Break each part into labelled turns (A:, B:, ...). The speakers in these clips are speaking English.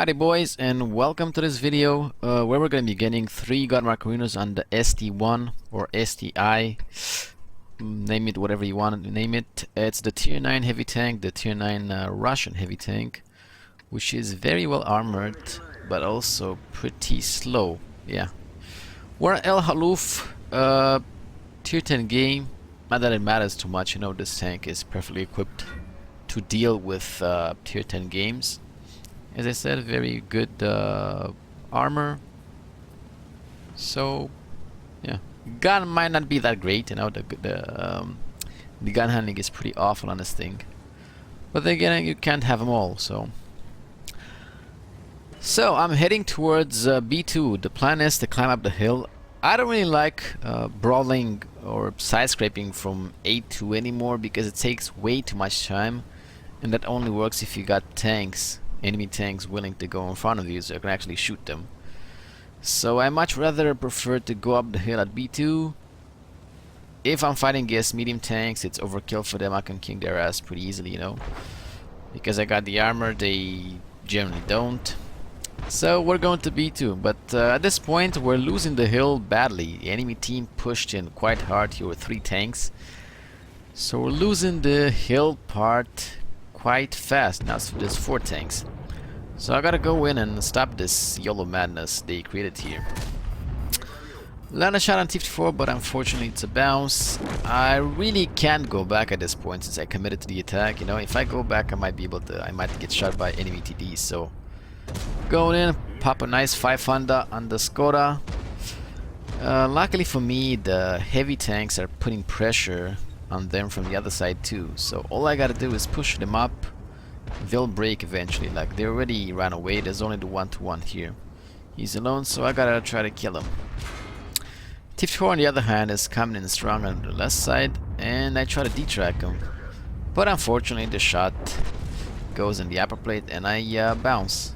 A: Howdy boys, and welcome to this video where we're going to be getting 3 Godmark Arenas on the ST1 or STI. Name it whatever you want to name it. It's the tier 9 heavy tank, the tier 9 Russian heavy tank, which is very well armored but also pretty slow. Yeah, we're El Haluf tier 10 game. Not that it matters too much, you know, this tank is perfectly equipped to deal with tier 10 games. As I said, very good armor. So, yeah, gun might not be that great. You know, the gun handling is pretty awful on this thing. But then again, you can't have them all. So I'm heading towards B2. The plan is to climb up the hill. I don't really like brawling or side scraping from A2 anymore because it takes way too much time, and that only works if you got tanks. Enemy tanks willing to go in front of you so you can actually shoot them. So I much rather prefer to go up the hill at B2. If I'm fighting against medium tanks, it's overkill for them. I can king their ass pretty easily, you know, because I got the armor they generally don't. So we're going to B2, but at this point we're losing the hill badly. The enemy team pushed in quite hard here with 3 tanks, so we're losing the hill part quite fast. Now there's 4 tanks. So I gotta go in and stop this YOLO madness they created here. Land a shot on T54, but unfortunately it's a bounce. I really can't go back at this point since I committed to the attack. You know, if I go back I might get shot by enemy TDs. So going in, pop a nice 500 on the Skoda. Luckily for me, the heavy tanks are putting pressure on them from the other side too. So all I gotta do is push them up. They'll break eventually. Like, they already ran away. There's only the 1-to-1 here. He's alone, so I gotta try to kill him. T4 on the other hand is coming in strong on the left side, and I try to detrack him, but unfortunately the shot goes in the upper plate and I bounce.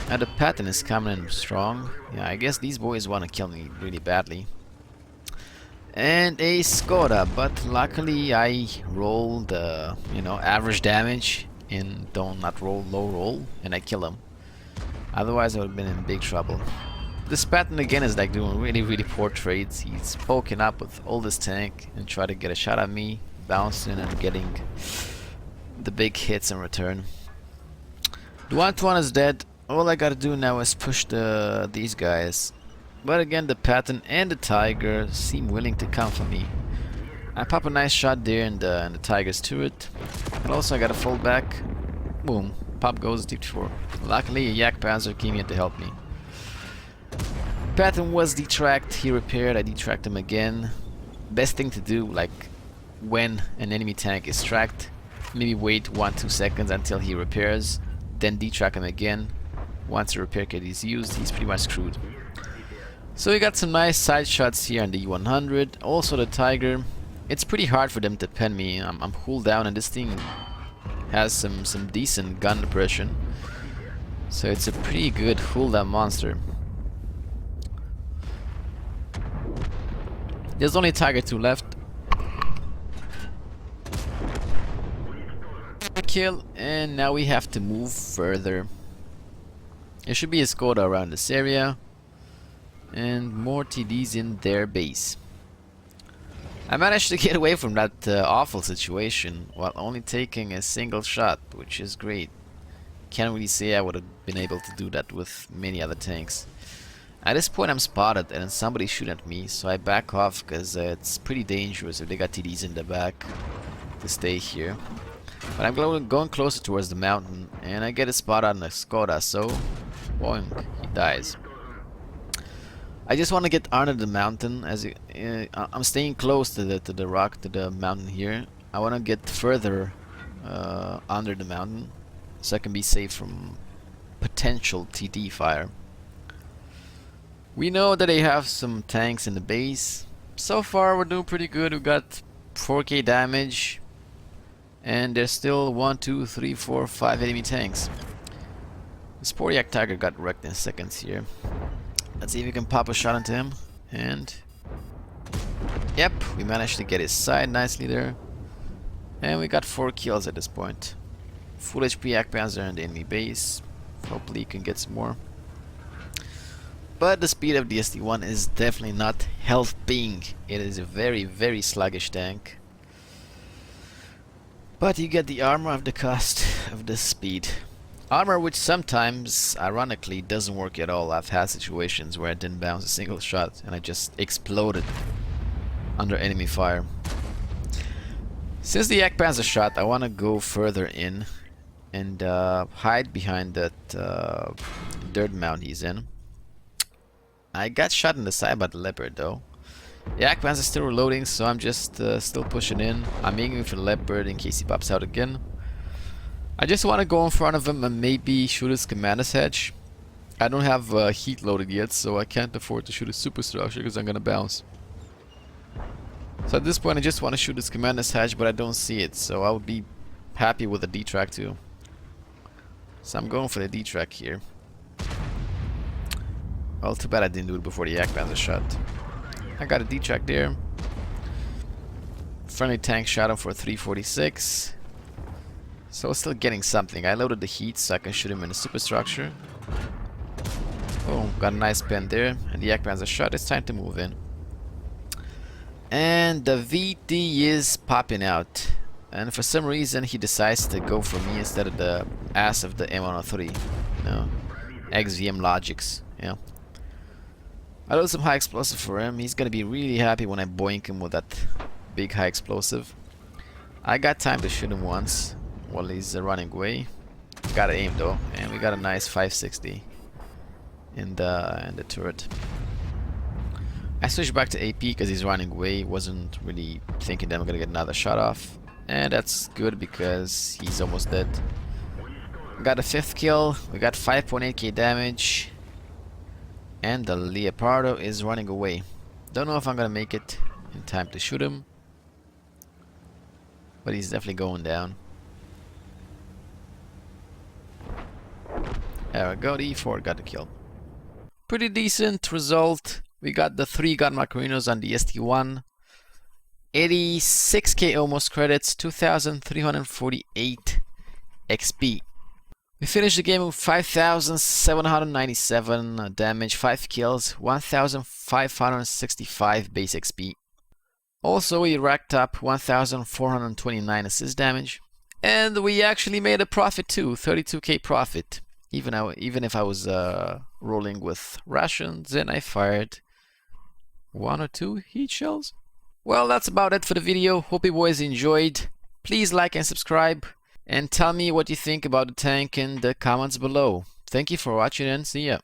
A: Now the pattern is coming in strong. Yeah, I guess these boys want to kill me really badly. And a Skoda, but luckily I rolled average damage and don't not roll low roll, and I kill him. Otherwise I would have been in big trouble. This pattern again is like doing really poor trades. He's poking up with all this tank and try to get a shot at me, bouncing and getting the big hits in return. The 1-to-1 is dead. All I gotta do now is push these guys. But again, the pattern and the tiger seem willing to come for me. I pop a nice shot there in the tiger's turret, and also I gotta fall back. Boom! Pop goes deep 4. Luckily, a Yak Panzer came in to help me. Pattern was detracked. He repaired. I detracked him again. Best thing to do, like when an enemy tank is tracked, maybe wait 1-2 seconds until he repairs, then detrack him again. Once the repair kit is used, he's pretty much screwed. So we got some nice side shots here on the E100. Also the Tiger. It's pretty hard for them to pen me. I'm cooled down, and this thing has some decent gun depression. So it's a pretty good cooldown monster. There's only Tiger 2 left. Kill, and now we have to move further. There should be a Skoda around this area, and more TDs in their base. I managed to get away from that awful situation while only taking a single shot, which is great. Can't really say I would have been able to do that with many other tanks. At this point I'm spotted and somebody shooting at me, so I back off because it's pretty dangerous if they got TDs in the back to stay here. But I'm going closer towards the mountain, and I get a spot on the Skoda, so boing, he dies. I just want to get under the mountain. I'm staying close to the rock, to the mountain here. I want to get further under the mountain so I can be safe from potential TD fire. We know that they have some tanks in the base. So far we're doing pretty good. We got 4k damage, and there's still 1, 2, 3, 4, 5 enemy tanks. The Sporyak Tiger got wrecked in seconds here. Let's see if we can pop a shot into him, and yep, we managed to get his side nicely there, and we got 4 kills at this point. Full HP Yak Panzer in the enemy base. Hopefully you can get some more. But the speed of the SD1 is definitely not helping. It is a very, very sluggish tank. But you get the armor of the cost of the speed. Armor which sometimes, ironically, doesn't work at all. I've had situations where I didn't bounce a single shot and I just exploded under enemy fire. Since the Jagdpanzer shot, I want to go further in and hide behind that dirt mound he's in. I got shot in the side by the leopard though. The Jagdpanzer is still reloading, so I'm just still pushing in. I'm aiming for the leopard in case he pops out again. I just want to go in front of him and maybe shoot his commander's hedge. I don't have heat loaded yet, so I can't afford to shoot his superstructure because I'm gonna bounce. So at this point I just want to shoot his commander's hedge, but I don't see it, so I would be happy with a D-track too. So I'm going for the D-track here. Well, too bad I didn't do it before the Jagdpanzer shot. I got a D-track there. Friendly tank shot him for 346. So still getting something. I loaded the heat so I can shoot him in the superstructure. Oh, got a nice pen there. And the Jagdpanzer shot. It's time to move in. And the VT is popping out. And for some reason he decides to go for me instead of the ass of the M103. You know, XVM logics. Yeah. I load some high explosive for him. He's gonna be really happy when I boink him with that big high explosive. I got time to shoot him once while he's running away. Got aim though, and we got a nice 560 in the turret. I switched back to AP because he's running away. Wasn't really thinking that I'm gonna get another shot off, and that's good because he's almost dead. Got a 5th kill. We got 5.8k damage. And the Leopardo is running away. Don't know if I'm gonna make it in time to shoot him, but he's definitely going down. There we go, the E4 got the kill. Pretty decent result. We got the 3 gun Macarinos on the ST1. 86k almost credits, 2348 XP. We finished the game with 5,797 damage, 5 kills, 1,565 base XP. Also, we racked up 1,429 assist damage, and we actually made a profit too, 32k profit. Even if I was rolling with rations and I fired 1 or 2 heat shells. Well, that's about it for the video. Hope you boys enjoyed. Please like and subscribe. And tell me what you think about the tank in the comments below. Thank you for watching and see ya.